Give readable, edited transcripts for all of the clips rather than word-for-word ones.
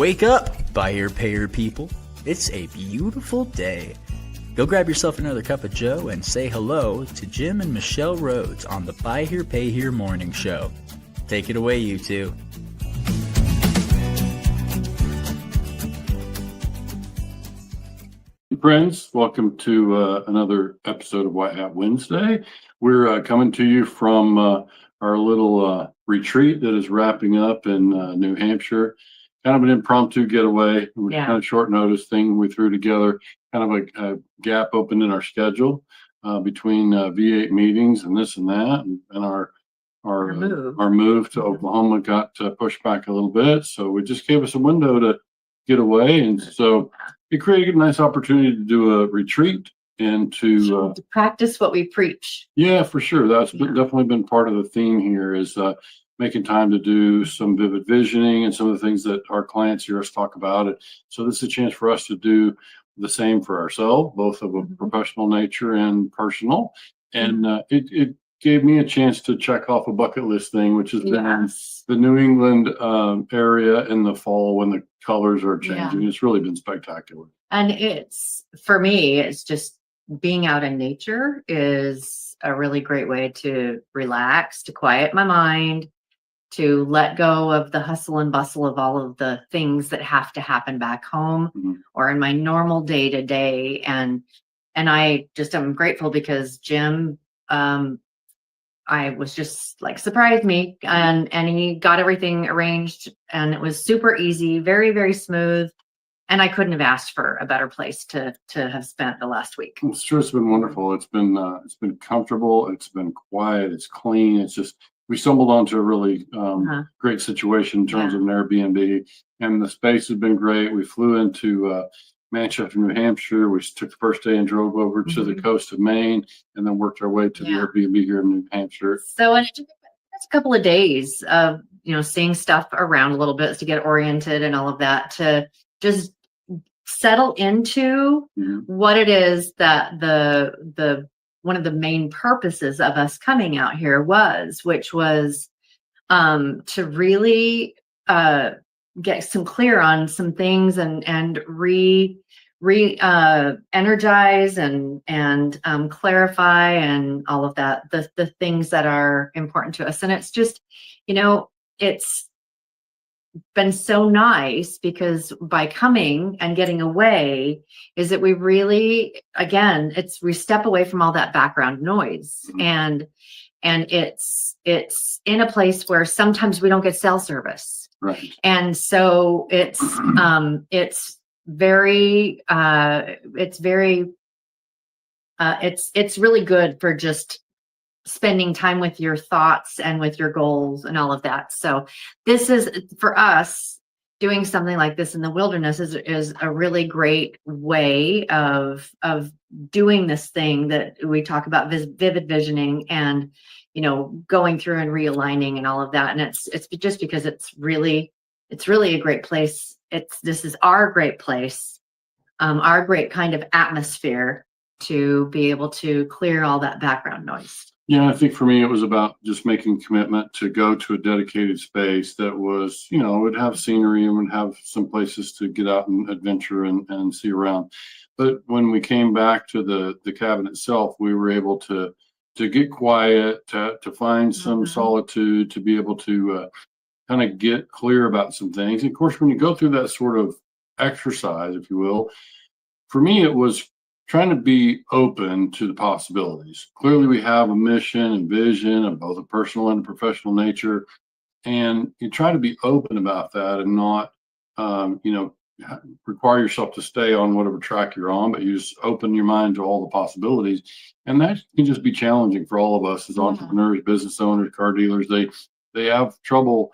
Wake up, buyer payer people. It's a beautiful day. Go grab yourself another cup of joe and say hello to Jim and Michelle Rhoads on the Buy Here Pay Here Morning Show. Take it away, you two. Friends, welcome to another episode of White Hat Wednesday. We're coming to you from our little retreat that is wrapping up in New Hampshire. Kind of an impromptu getaway. It was kind of short notice thing we threw together, kind of a gap opened in our schedule between V8 meetings and this and that, and our move to Oklahoma got pushed back a little bit. So it just gave us a window to get away, and so it created a nice opportunity to do a retreat and to practice what we preach. Yeah, for sure. That's definitely been part of the theme here is making time to do some vivid visioning and some of the things that our clients hear us talk about. It. So this is a chance for us to do the same for ourselves, both of a professional nature and personal. And it gave me a chance to check off a bucket list thing, which has been in the New England area in the fall when the colors are changing. It's really been spectacular. And it's, for me, it's just being out in nature is a really great way to relax, to quiet my mind, to let go of the hustle and bustle of all of the things that have to happen back home or in my normal day to day. And I just am grateful because Jim, I was just like, surprised me and he got everything arranged and it was super easy, very, very smooth. And I couldn't have asked for a better place to have spent the last week. It's true. It's been wonderful. It's been comfortable. It's been quiet. It's clean. It's just, we stumbled onto a really great situation in terms of an Airbnb, and the space has been great. We flew into Manchester, New Hampshire. We took the first day and drove over to the coast of Maine, and then worked our way to the Airbnb here in New Hampshire. So it took us a couple of days of seeing stuff around a little bit to get oriented and all of that, to just settle into what it is that the one of the main purposes of us coming out here was, which was to really get some clear on some things and energize and clarify and all of that, the things that are important to us. And it's just, it's been so nice because by coming and getting away is that we really, again, we step away from all that background noise and it's in a place where sometimes we don't get cell service. Right. And so it's very really good for just spending time with your thoughts and with your goals and all of that. So this is, for us, doing something like this in the wilderness is a really great way of doing this thing that we talk about, vivid visioning and, going through and realigning and all of that. And it's just because it's really a great place. This is our great place, our great kind of atmosphere to be able to clear all that background noise. Yeah, I think for me, it was about just making commitment to go to a dedicated space that was, would have scenery and would have some places to get out and adventure and see around. But when we came back to the cabin itself, we were able to get quiet, to find some solitude, to be able to kind of get clear about some things. And of course, when you go through that sort of exercise, if you will, for me, it was trying to be open to the possibilities. Clearly, we have a mission and vision of both a personal and a professional nature, and you try to be open about that and not, require yourself to stay on whatever track you're on, but you just open your mind to all the possibilities. And that can just be challenging for all of us as entrepreneurs, business owners, car dealers. They have trouble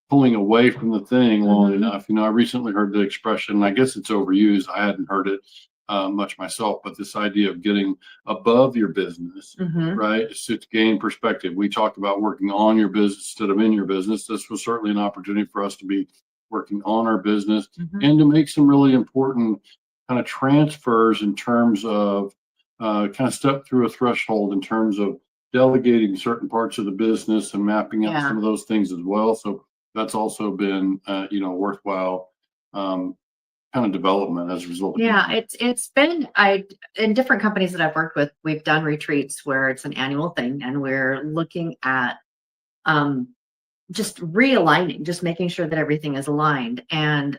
pulling away from the thing long enough. I recently heard the expression, and I guess it's overused. I hadn't heard it much myself, but this idea of getting above your business, right? It's to gain perspective. We talked about working on your business instead of in your business. This was certainly an opportunity for us to be working on our business and to make some really important kind of transfers in terms of kind of step through a threshold in terms of delegating certain parts of the business and mapping out some of those things as well. So that's also been, worthwhile kind of development as a result. Yeah, it's been in different companies that I've worked with, we've done retreats where it's an annual thing, and we're looking at just realigning, just making sure that everything is aligned. And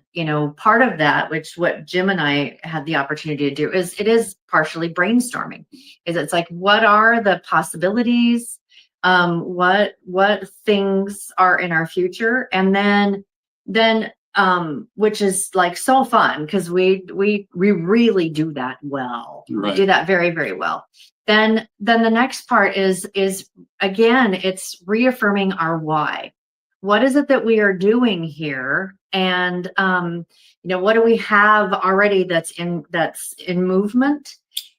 part of that, which what Jim and I had the opportunity to do, is it is partially brainstorming. It's like, what are the possibilities? What things are in our future? And then which is like so fun, because we really do that well. Right. We do that very, very well. Then the next part is again, it's reaffirming our why. What is it that we are doing here? And what do we have already that's in movement?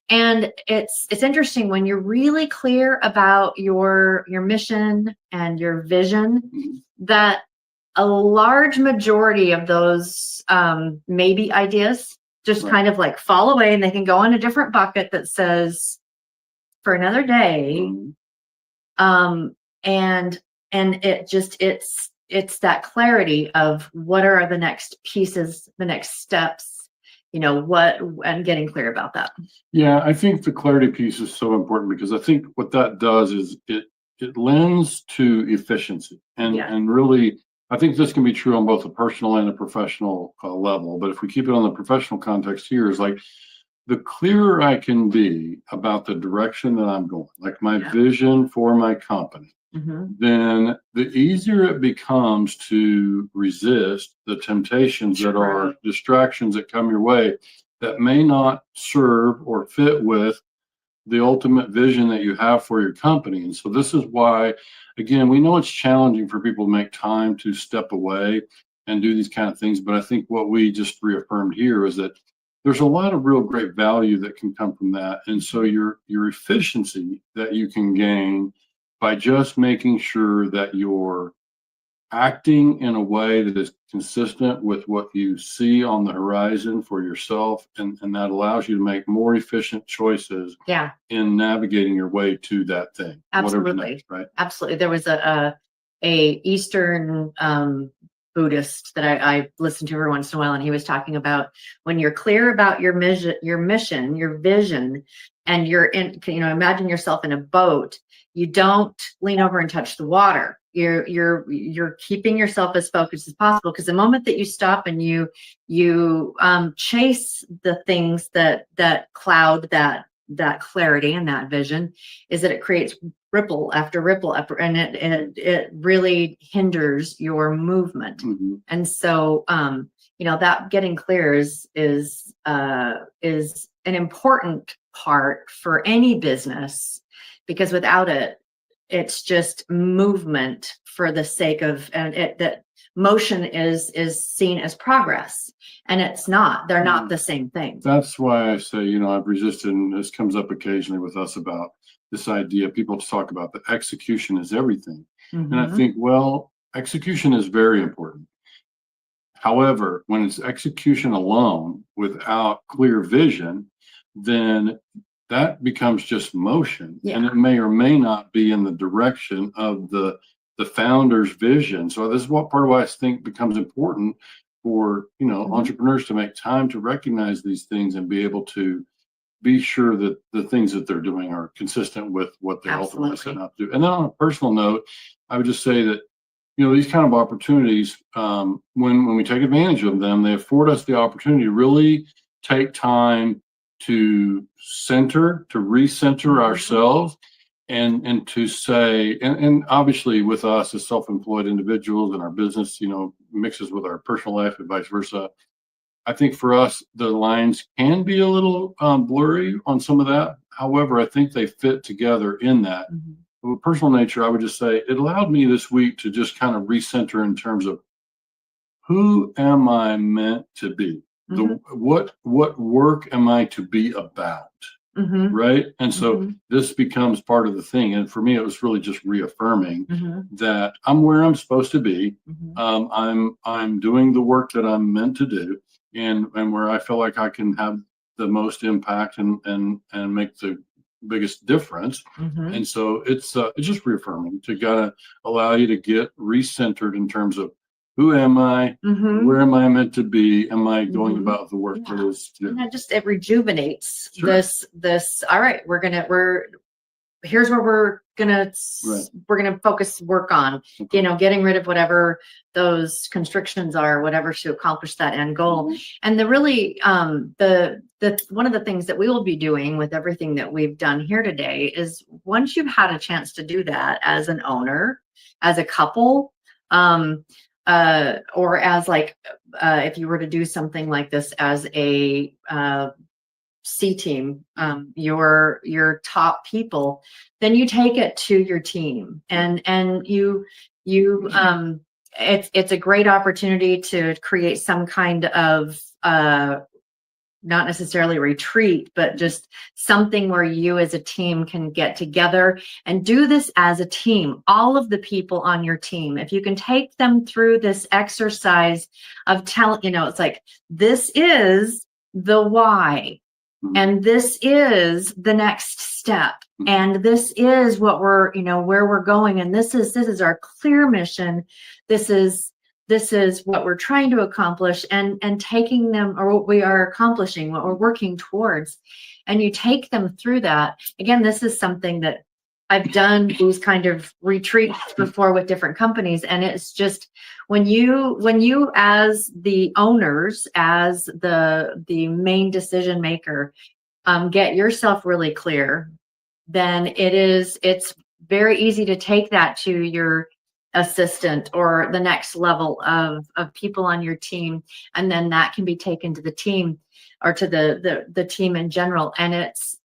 And it's interesting when you're really clear about your mission and your vision, that a large majority of those maybe ideas just kind of like fall away, and they can go in a different bucket that says for another day. And it just, it's that clarity of what are the next pieces, the next steps, and getting clear about that. Yeah, I think the clarity piece is so important, because I think what that does is it lends to efficiency, and really, I think this can be true on both a personal and a professional level. But if we keep it on the professional context here, is like, the clearer I can be about the direction that I'm going, like my vision for my company, then the easier it becomes to resist the temptations that are distractions that come your way that may not serve or fit with the ultimate vision that you have for your company. And so this is why, again, we know it's challenging for people to make time to step away and do these kind of things. But I think what we just reaffirmed here is that there's a lot of real great value that can come from that. And so your efficiency that you can gain by just making sure that you're acting in a way that is consistent with what you see on the horizon for yourself, and that allows you to make more efficient choices in navigating your way to that thing. Absolutely. Next, right? Absolutely. There was a Eastern Buddhist that I listen to every once in a while, and he was talking about when you're clear about your mission, your vision, and you're in, imagine yourself in a boat. You don't lean over and touch the water. You're keeping yourself as focused as possible, because the moment that you stop and you chase the things that cloud that clarity and that vision, is that it creates ripple after ripple after, and it really hinders your movement. And so that getting clear is an important part for any business, because without it, it's just movement for the sake of, that motion is seen as progress, and it's not. They're not the same thing. That's why I say, I've resisted, and this comes up occasionally with us about this idea. People talk about the execution is everything. And I think, well, execution is very important. However, when it's execution alone without clear vision, then that becomes just motion, and it may or may not be in the direction of the founder's vision. So this is what part of why I think becomes important for entrepreneurs to make time to recognize these things and be able to be sure that the things that they're doing are consistent with what they're ultimately setting out to do. And then on a personal note, I would just say that these kind of opportunities, when we take advantage of them, they afford us the opportunity to really take time to recenter ourselves, and to say, and obviously with us as self-employed individuals, and our business, mixes with our personal life and vice versa. I think for us, the lines can be a little blurry on some of that. However, I think they fit together in that. Of a personal nature, I would just say it allowed me this week to just kind of recenter in terms of, who am I meant to be? What work am I to be about? Right. And so this becomes part of the thing. And for me, it was really just reaffirming that I'm where I'm supposed to be. I'm doing the work that I'm meant to do, and where I feel like I can have the most impact and make the biggest difference. And so it's just reaffirming to kind of allow you to get recentered in terms of Who am I? Mhm. Where am I meant to be? Am I going Mhm. about the work Yeah. that is to And that just, it rejuvenates Sure. this, all right, here's where Right. we're gonna focus work on, Okay. getting rid of whatever those constrictions are, whatever, to accomplish that end goal. Mm-hmm. And the really, the one of the things that we will be doing with everything that we've done here today is, once you've had a chance to do that as an owner, as a couple, or as like, if you were to do something like this as a C team, your top people, then you take it to your team, and you it's a great opportunity to create some kind of not necessarily retreat, but just something where you as a team can get together and do this as a team. All of the people on your team, if you can take them through this exercise of it's like, this is the why. And this is the next step. And this is what we're, where we're going. And this is our clear mission. This is what we're trying to accomplish, and taking them, or what we are accomplishing, what we're working towards. And you take them through that. Again, this is something that I've done these kind of retreats before with different companies. And it's just, when you as the owners, as the main decision maker, get yourself really clear, then it's very easy to take that to your assistant or the next level of people on your team. And then that can be taken to the team, or to the team in general. And it's,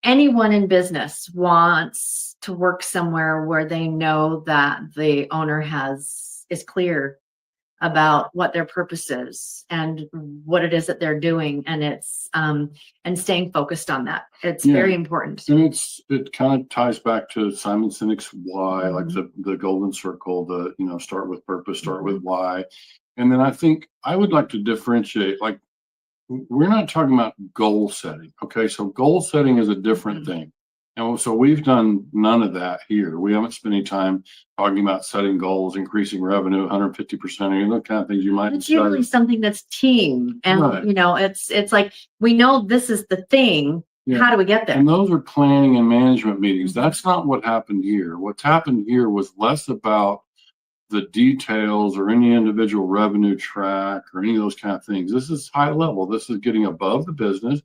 anyone in business wants to work somewhere where they know that the owner is clear about what their purpose is and what it is that they're doing. And it's and staying focused on that. It's very important. And it kind of ties back to Simon Sinek's why, like the golden circle, start with purpose, start with why. And then I think I would like to differentiate, like, we're not talking about goal setting. Okay. So goal setting is a different thing. And so we've done none of that here. We haven't spent any time talking about setting goals, increasing revenue, 150%, or those kind of things you might. It's usually something that's team. And, Right. It's like, we know this is the thing. Yeah. How do we get there? And those are planning and management meetings. That's not what happened here. What's happened here was less about the details or any individual revenue track or any of those kind of things. This is high level. This is getting above the business.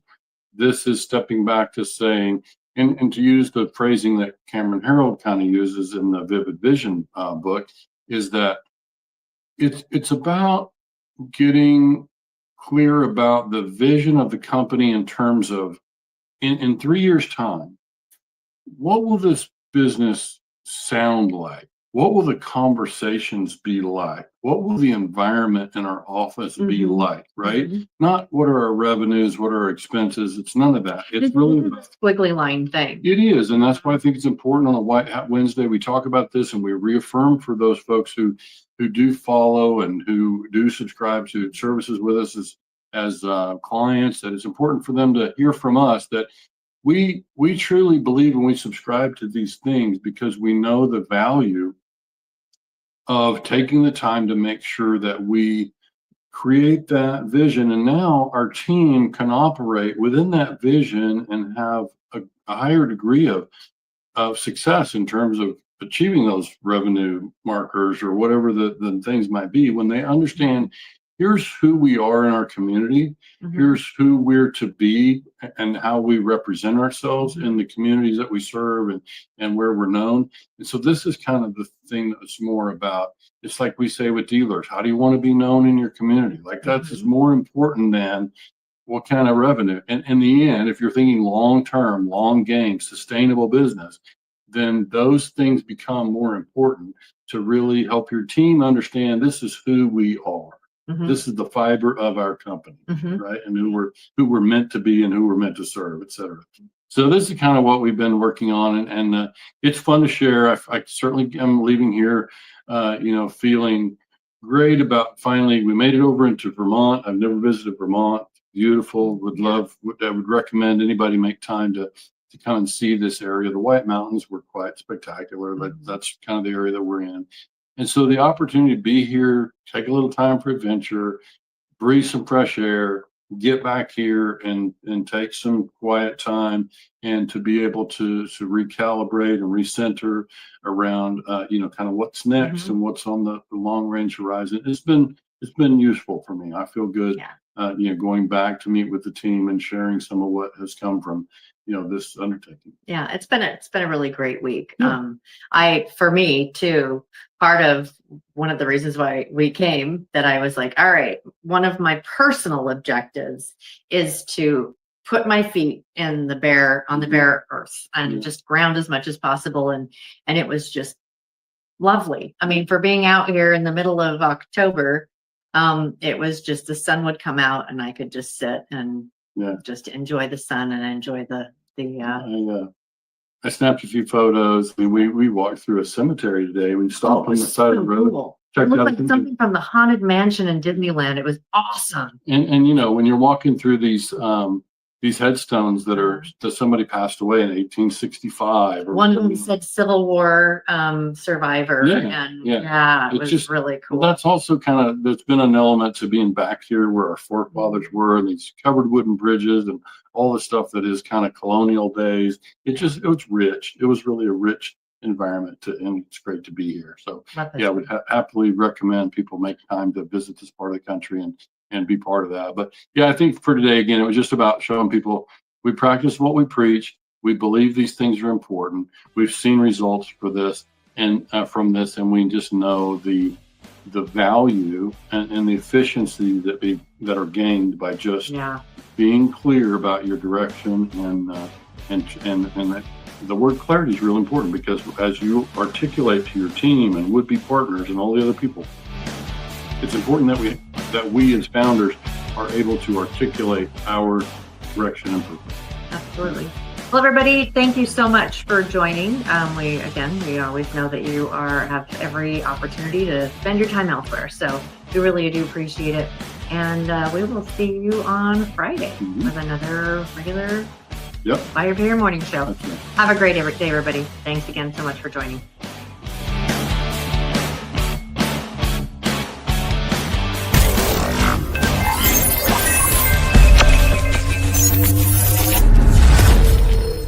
This is stepping back to saying, and to use the phrasing that Cameron Herold kind of uses in the Vivid Vision book, is that it's about getting clear about the vision of the company in terms of, in 3 years' time, what will this business sound like? What will the conversations be like? What will the environment in our office be like, right? Not what are our revenues, what are our expenses? It's none of that. It's really a squiggly line thing. It is. And that's why I think it's important on a White Hat Wednesday. We talk about this and we reaffirm for those folks who do follow and who do subscribe to services with us as clients, that it's important for them to hear from us that we truly believe and we subscribe to these things because we know the value of taking the time to make sure that we create that vision. And now our team can operate within that vision and have a higher degree of success in terms of achieving those revenue markers or whatever the things might be, when they understand, here's who we are in our community, here's who we're to be and how we represent ourselves in the communities that we serve and where we're known. And so this is kind of the thing that's more about, it's like we say with dealers, how do you want to be known in your community? Like that's is more important than what kind of revenue. And in the end, if you're thinking long-term, long game, sustainable business, then those things become more important to really help your team understand this is who we are. This is the fiber of our company, right? And who we're meant to be and who we're meant to serve, et cetera. So this is kind of what we've been working on, and it's fun to share. I certainly am leaving here, feeling great about finally we made it over into Vermont. I've never visited Vermont. Beautiful. I would recommend anybody make time to come and see this area. The White Mountains were quite spectacular, but that's kind of the area that we're in. And so the opportunity to be here, take a little time for adventure, breathe some fresh air, get back here and take some quiet time, and to be able to recalibrate and recenter around kind of what's next and what's on the long range horizon. It's been useful for me. I feel good. Going back to meet with the team and sharing some of what has come from this undertaking. Yeah, it's been a really great week. For me too, part of one of the reasons why we came, that I was like, all right, one of my personal objectives is to put my feet in the bare earth and just ground as much as possible. And it was just lovely. I mean, for being out here in the middle of October, it was just, the sun would come out and I could just sit and just enjoy the sun and enjoy I snapped a few photos. I mean, we walked through a cemetery today. We stopped on the side of the road. Cool. It looked like something from the Haunted Mansion in Disneyland. It was awesome. And when you're walking through these headstones that somebody passed away in 1865. One of them said Civil War survivor. It was just really cool. That's also there's been an element to being back here where our forefathers were, and these covered wooden bridges and all the stuff that is kind of colonial days. It was rich. It was really a rich environment and it's great to be here. So I would happily recommend people make time to visit this part of the country and be part of that. But I think for today, again, it was just about showing people we practice what we preach. We believe these things are important. We've seen results for this and from this, and we just know the value and the efficiency that are gained by just being clear about your direction and the word clarity is real important, because as you articulate to your team and would-be partners and all the other people, it's important that we as founders are able to articulate our direction and purpose. Absolutely. Well, everybody, thank you so much for joining. We always know that you have every opportunity to spend your time elsewhere. So we really do appreciate it. And we will see you on Friday with another regular By Your Morning Show. Right. Have a great day, everybody. Thanks again so much for joining.